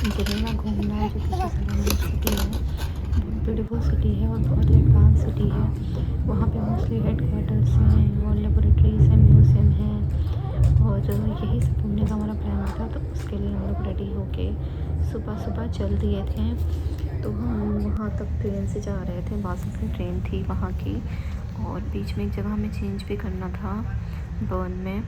Geneva घूमना जो कि स्विट्ज़रलैंड सिटी है, बहुत ब्यूटीफुल सिटी है और बहुत एडवांस सिटी है। वहाँ पे मोस्टली हेडक्वार्टर्स हैं और लेबोरेटरीज़ हैं, म्यूज़ियम हैं और यही सब घूमने का हमारा प्लान था। तो उसके लिए हम लोग रेडी होके सुबह सुबह चल दिए थे। तो हम वहाँ तक ट्रेन से जा रहे थे, बासु से ट्रेन थी वहाँ की, और बीच में एक जगह हमें चेंज भी करना था बर्न में।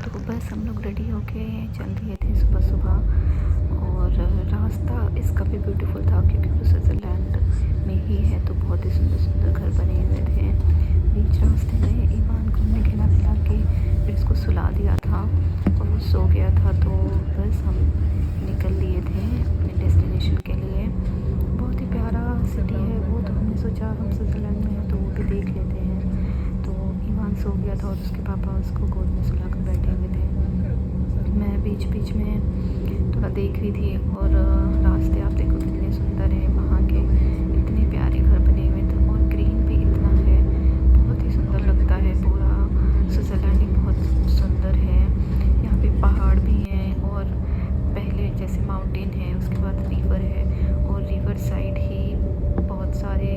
तो बस हम लोग रेडी होके चल दिए थे सुबह सुबह। और रास्ता इसका भी ब्यूटीफुल था क्योंकि वो स्विट्ज़रलैंड में ही है, तो बहुत ही सुंदर सुंदर घर बने हुए थे। बीच रास्ते में ईवान को हमने खिला पिला के फिर इसको सुला दिया था और वो सो गया था। तो बस हम निकल लिए थे अपने डेस्टिनेशन के लिए। बहुत ही प्यारा सिटी है वो, तो हमने सोचा हम स्विट्ज़रलैंड में हैं तो वो भी देख लेते हैं। तो ईवान सो गया था और उसके पापा उसको गोद में सुला कर बैठे हुए थे। मैं बीच बीच में थोड़ा देख रही थी और रास्ते आप देखो कितने सुंदर हैं वहाँ के, इतने प्यारे घर बने हुए थे और ग्रीन भी इतना है, बहुत ही सुंदर लगता है। पूरा स्विट्ज़रलैंड ही बहुत सुंदर है। यहाँ पे पहाड़ भी हैं और पहले जैसे माउंटेन है, उसके बाद रिवर है और रिवर साइड ही बहुत सारे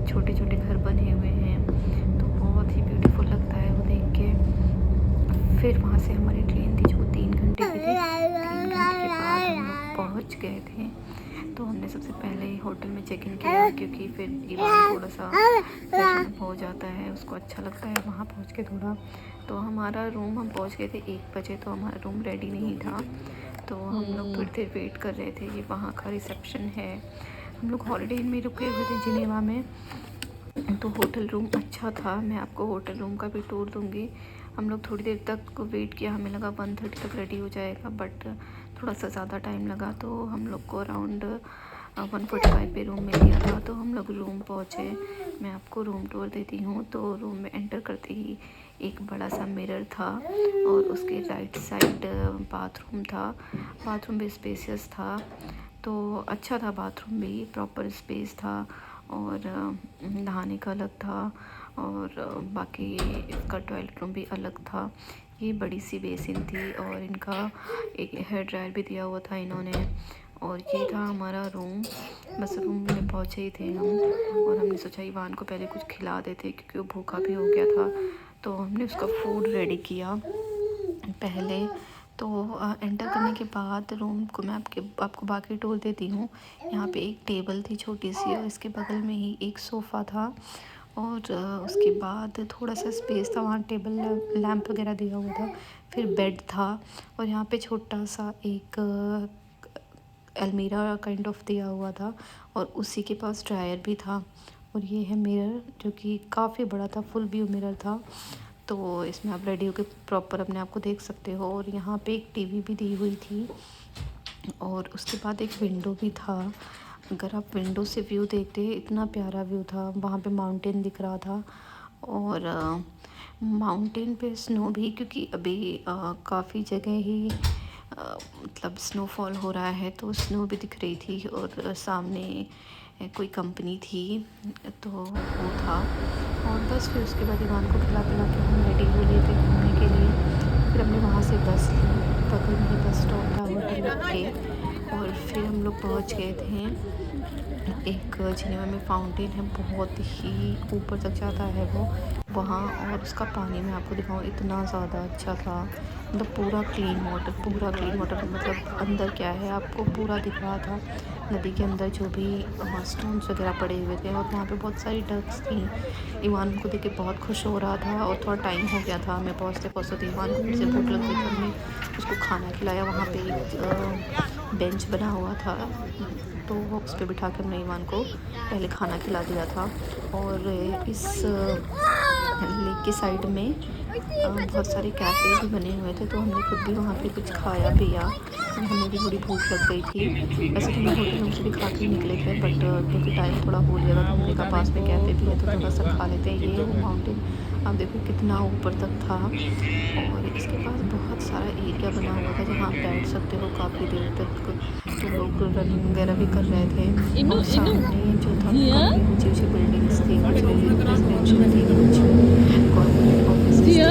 छोटे छोटे घर बने हुए हैं। तो बहुत ही ब्यूटीफुल लगता है वो देख के। फिर वहाँ से हमारी ट्रेन थी जो 3 घंटे की थी। 3 घंटे के बाद हम लोग पहुँच गए थे। तो हमने सबसे पहले होटल में चेक इन किया क्योंकि फिर ईवान थोड़ा सा फ्रेशन अप हो जाता है, उसको अच्छा लगता है वहाँ पहुँच के थोड़ा। तो हमारा रूम, हम पहुँच गए थे 1 बजे, तो हमारा रूम रेडी नहीं था। तो हम लोग थोड़ी देर वेट कर रहे थे। ये वहाँ का रिसेप्शन है। हम लोग हॉलीडे इन में रुके हुए थे जिनेवा में, तो होटल रूम अच्छा था। मैं आपको होटल रूम का भी टूर दूँगी। हम लोग थोड़ी देर तक वेट किया, हमें लगा 1:30 तक रेडी हो जाएगा, बट थोड़ा सा ज़्यादा टाइम लगा। तो हम लोग को अराउंड 1:45 पे रूम मिल गया था। तो हम लोग रूम पहुँचे। मैं आपको रूम टूर देती हूँ। तो रूम में एंटर करते ही एक बड़ा सा मिरर था और उसके राइट साइड बाथरूम था। बाथरूम भी स्पेसियस था, तो अच्छा था। बाथरूम भी प्रॉपर स्पेस था और नहाने का अलग था और बाकी इसका टॉयलेट रूम भी अलग था। ये बड़ी सी बेसिन थी और इनका एक हेयर ड्रायर भी दिया हुआ था इन्होंने। और ये था हमारा रूम। बस रूम में पहुँचे ही थे हम और हमने सोचा ईवान को पहले कुछ खिला देते क्योंकि वो भूखा भी हो गया था। तो हमने उसका फूड रेडी किया पहले। तो एंटर करने के बाद रूम को मैं आपको बाकी टूर देती हूँ। यहाँ पे एक टेबल थी छोटी सी और इसके बगल में ही एक सोफ़ा था और उसके बाद थोड़ा सा स्पेस था, वहाँ टेबल लैंप वगैरह दिया हुआ था। फिर बेड था और यहाँ पे छोटा सा एक अलमीरा काइंड ऑफ दिया हुआ था और उसी के पास ड्रायर भी था। और ये है मिरर जो कि काफ़ी बड़ा था, फुल व्यू मिरर था। तो इसमें आप रेडी होकर प्रॉपर अपने आप को देख सकते हो। और यहाँ पे एक टीवी भी दी हुई थी और उसके बाद एक विंडो भी था। अगर आप विंडो से व्यू देखते, इतना प्यारा व्यू था। वहाँ पे माउंटेन दिख रहा था और माउंटेन पे स्नो भी, क्योंकि अभी काफ़ी जगह ही मतलब स्नोफॉल हो रहा है, तो स्नो भी दिख रही थी। और सामने कोई कंपनी थी तो वो था। और बस फिर उसके बाद ईवान को खिला पिला के हम रेडी हो लिए थे घूमने के लिए। फिर हमने वहाँ से बस ली, बगल में ही बस स्टॉप था होटल के। और फिर हम लोग पहुँच गए थे एक जिनेवा में फाउंटेन है, बहुत ही ऊपर तक जाता है वो वहाँ। और उसका पानी मैं आपको दिखाऊँ, इतना ज़्यादा अच्छा था। मतलब पूरा क्लीन वाटर मतलब अंदर क्या है आपको पूरा दिख रहा था। नदी के अंदर जो भी स्टोन्स वगैरह पड़े हुए थे और वहाँ पे बहुत सारी डक्स थी। ईवान को देख के बहुत खुश हो रहा था और थोड़ा टाइम हो गया था हमें पहुँचते पहुँचते। ईवान को फिर से भूख लग गई थी, हमने उसको खाना खिलाया। वहाँ पे एक बेंच बना हुआ था, तो वो उस पर बिठा के हमने ईवान को पहले खाना खिला दिया था। और इस लेक के साइड में बहुत सारे कैफ़े भी बने हुए थे, तो हमने खुद भी वहाँ पे कुछ खाया पिया। हमें भी थोड़ी भूख लग गई थी। वैसे तो हम होटल रूम से भी खा के निकले थे, बट क्योंकि टाइम थोड़ा हो गया था तो हमने कहा पास में कैफ़े भी है तो थोड़ा सा खा लेते हैं। ये वो माउंटेन आप देखो कितना ऊपर तक था और इसके पास बहुत सारा एरिया बना हुआ था जहाँ आप बैठ सकते हो काफ़ी देर तक। तो लोग रनिंग वगैरह भी कर रहे थे। और सामने जो था काफ़ी ऊँची ऊँची बिल्डिंग्स थी, कुछ रेजिडेंशियल थी, कुछ गवर्नमेंट ऑफिस थी। तो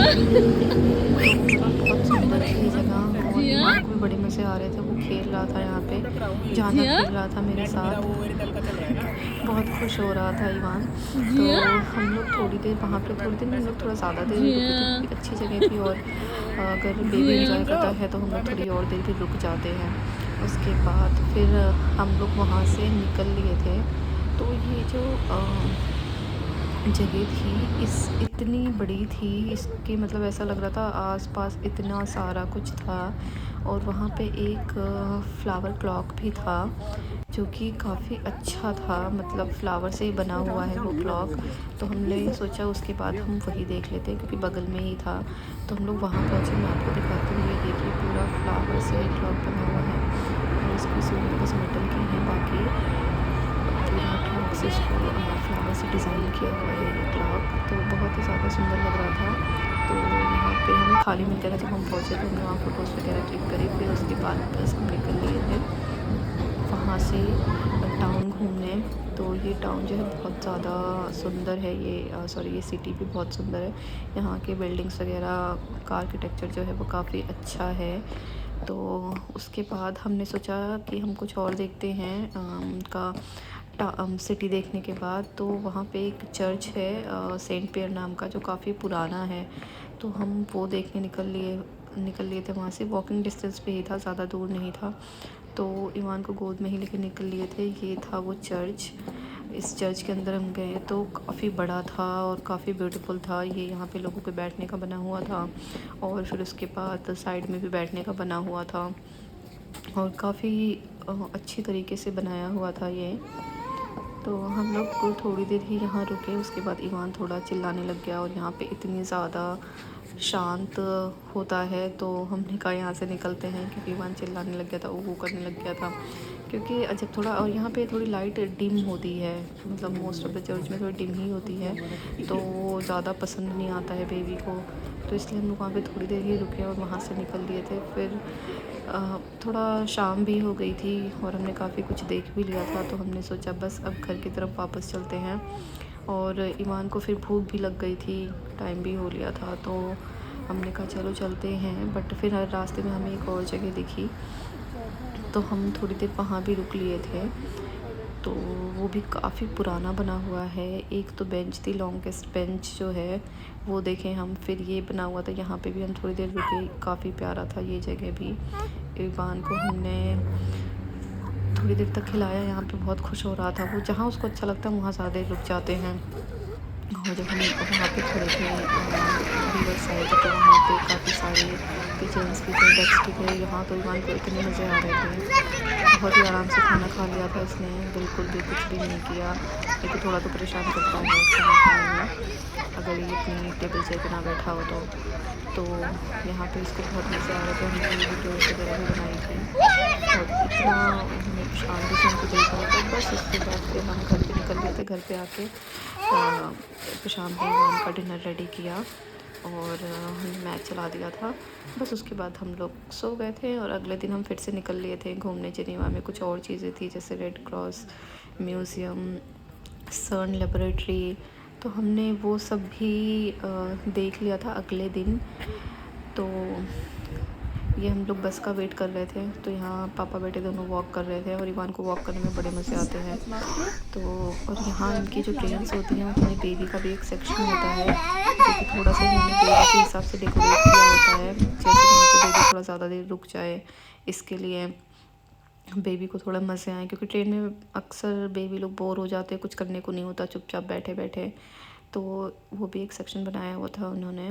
ओवरऑल बहुत सुंदर थी ये जगह और ईवान को बड़े मज़े आ रहे थे। वो खेल रहा था यहाँ पे, ज़्यादा खेल रहा था मेरे साथ, बहुत खुश हो रहा था ईवान। तो हम लोग थोड़ी देर वहाँ पे, थोड़ी देर में हम लोग थोड़ा ज़्यादा देर भी रुके थे क्योंकि अच्छी जगह थी, और अगर बेबी इंजॉय करता है तो हम लोग थोड़ी और देर भी रुक जाते हैं। उसके बाद फिर हम लोग वहाँ से निकल लिए थे। तो ये जो जगह थी इस इतनी बड़ी थी, इसके मतलब ऐसा लग रहा था आसपास इतना सारा कुछ था। और वहाँ पे एक फ्लावर क्लॉक भी था जो कि काफ़ी अच्छा था, मतलब फ्लावर से ही बना हुआ है वो क्लॉक। तो हमने सोचा उसके बाद हम वही देख लेते हैं क्योंकि बगल में ही था। तो हम लोग वहाँ पहुँचे, मैं आपको दिखाती हूँ। ये देखिए पूरा फ्लावर से क्लॉक बना हुआ है और इसकी सूंद बस मेटल की है, बाकी पूरा क्लॉक से इसको फ्लावर से डिज़ाइन किया हुआ है ये क्लॉक। तो बहुत ही ज़्यादा सुंदर लग रहा था। तो यहाँ पे हमें खाली मिल गया था जब हम पहुँचे, तो हमने वहाँ फ़ोटोज़ वगैरह क्लिक करी। फिर उसके बाद बस हम निकल लिए थे वहाँ से टाउन घूमने। तो ये टाउन जो है बहुत ज़्यादा सुंदर है, ये सॉरी ये सिटी भी बहुत सुंदर है। यहाँ के बिल्डिंग्स वगैरह का आर्किटेक्चर जो है वो काफ़ी अच्छा है। तो उसके बाद हमने सोचा कि हम कुछ और देखते हैं उनका सिटी देखने के बाद। तो वहाँ पे एक चर्च है सेंट पियर नाम का, जो काफ़ी पुराना है। तो हम वो देखने निकल लिए थे वहाँ से। वॉकिंग डिस्टेंस पे ही था, ज़्यादा दूर नहीं था। तो ईवान को गोद में ही लेकर निकल लिए थे। ये था वो चर्च। इस चर्च के अंदर हम गए तो काफ़ी बड़ा था और काफ़ी ब्यूटीफुल था। ये यहाँ पे लोगों के बैठने का बना हुआ था, और फिर उसके बाद साइड में भी बैठने का बना हुआ था, और काफ़ी अच्छी तरीके से बनाया हुआ था ये। तो हम लोग को थोड़ी देर ही यहाँ रुके, उसके बाद ईवान थोड़ा चिल्लाने लग गया, और यहाँ पे इतनी ज़्यादा शांत होता है। तो हमने कहा यहाँ से निकलते हैं, क्योंकि ईवान चिल्लाने लग गया था, वो करने लग गया था। क्योंकि जब थोड़ा, और यहाँ पे थोड़ी लाइट डिम होती है, मतलब मोस्ट ऑफ द चर्च में थोड़ी डिम ही होती है, तो वो ज़्यादा पसंद नहीं आता है बेबी को। तो इसलिए हम लोग वहाँ पे थोड़ी देर ही रुके और वहाँ से निकल लिए थे। फिर थोड़ा शाम भी हो गई थी और हमने काफ़ी कुछ देख भी लिया था। तो हमने सोचा बस अब घर की तरफ वापस चलते हैं। और ईवान को फिर भूख भी लग गई थी, टाइम भी हो लिया था। तो हमने कहा चलो चलते हैं। बट फिर हर रास्ते में हमें एक और जगह दिखी, तो हम थोड़ी देर वहाँ भी रुक लिए थे। तो वो भी काफ़ी पुराना बना हुआ है। एक तो बेंच थी, लॉन्गेस्ट बेंच जो है वो देखें हम। फिर ये बना हुआ था, यहाँ पे भी हम थोड़ी देर रुके, काफ़ी प्यारा था ये जगह भी। ईवान को हमने थोड़ी देर तक खिलाया, यहाँ पे बहुत खुश हो रहा था वो। जहाँ उसको अच्छा लगता है वहाँ ज़्यादा देर रुक जाते हैं। और जब हम वहाँ पे खड़े थे रिवर साइड, तो वहाँ पे काफ़ी सारे पिजन्स भी थे, डक्स भी थे। यहाँ तो ईवान को इतने मज़े आ रहे थे, बहुत ही आराम से खाना खा लिया था इसने, बिल्कुल भी कुछ भी नहीं किया। ये तो थोड़ा तो परेशान करता है खाना खाने में, अगर ये अपनी टेबल चेयर पर ना बैठा हो तो यहाँ पे इसको बहुत मज़े आ रहे थे। हमने वीडियोज़ वगैरह भी बनाई थी, और इतना शांति से उनको देख रहे थे। बस उसके बाद फिर हम घर पे निकल गए थे। घर पे आके प्रशांत ने ईवान का डिनर रेडी किया, और हमने मैच चला दिया था। बस उसके बाद हम लोग सो गए थे, और अगले दिन हम फिर से निकल लिए थे घूमने। जिनेवा में कुछ और चीज़ें थी, जैसे रेड क्रॉस म्यूज़ियम, सर्न लेबोरेटरी, तो हमने वो सब भी देख लिया था अगले दिन। तो ये हम लोग बस का वेट कर रहे थे, तो यहाँ पापा बेटे दोनों वॉक कर रहे थे, और ईवान को वॉक करने में बड़े मज़े आते हैं। तो और यहाँ इनकी जो ट्रेन्स होती हैं उसमें बेबी का भी एक सेक्शन होता है, जो कि थोड़ा सा इन्होंने बेबी के हिसाब से डेकोरेट किया होता है, जैसे वहाँ पे बेबी थोड़ा ज़्यादा देर रुक जाए, इसके लिए बेबी को थोड़ा मज़े आए। क्योंकि ट्रेन में अक्सर बेबी लोग बोर हो जाते हैं, कुछ करने को नहीं होता, चुपचाप बैठे बैठे। तो वो भी एक सेक्शन बनाया हुआ था उन्होंने।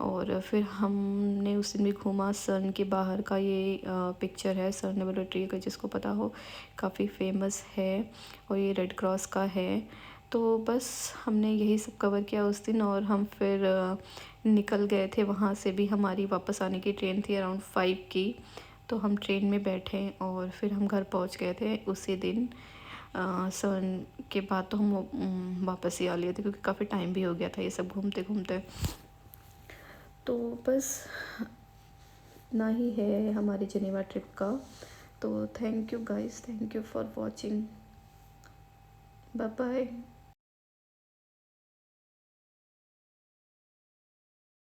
और फिर हमने उस दिन भी घूमा। सन के बाहर का ये पिक्चर है, सन लेबोरेटरी का, जिसको पता हो काफ़ी फेमस है, और ये रेड क्रॉस का है। तो बस हमने यही सब कवर किया उस दिन, और हम फिर निकल गए थे वहाँ से भी। हमारी वापस आने की ट्रेन थी अराउंड 5 की, तो हम ट्रेन में बैठे और फिर हम घर पहुँच गए थे उसी दिन। सन के बाद तो हम वापस ही आ लिए थे, क्योंकि काफ़ी टाइम भी हो गया था ये सब घूमते घूमते। तो बस ना ही है हमारी जेनेवा ट्रिप का। तो thank you guys, thank you for watching, bye bye.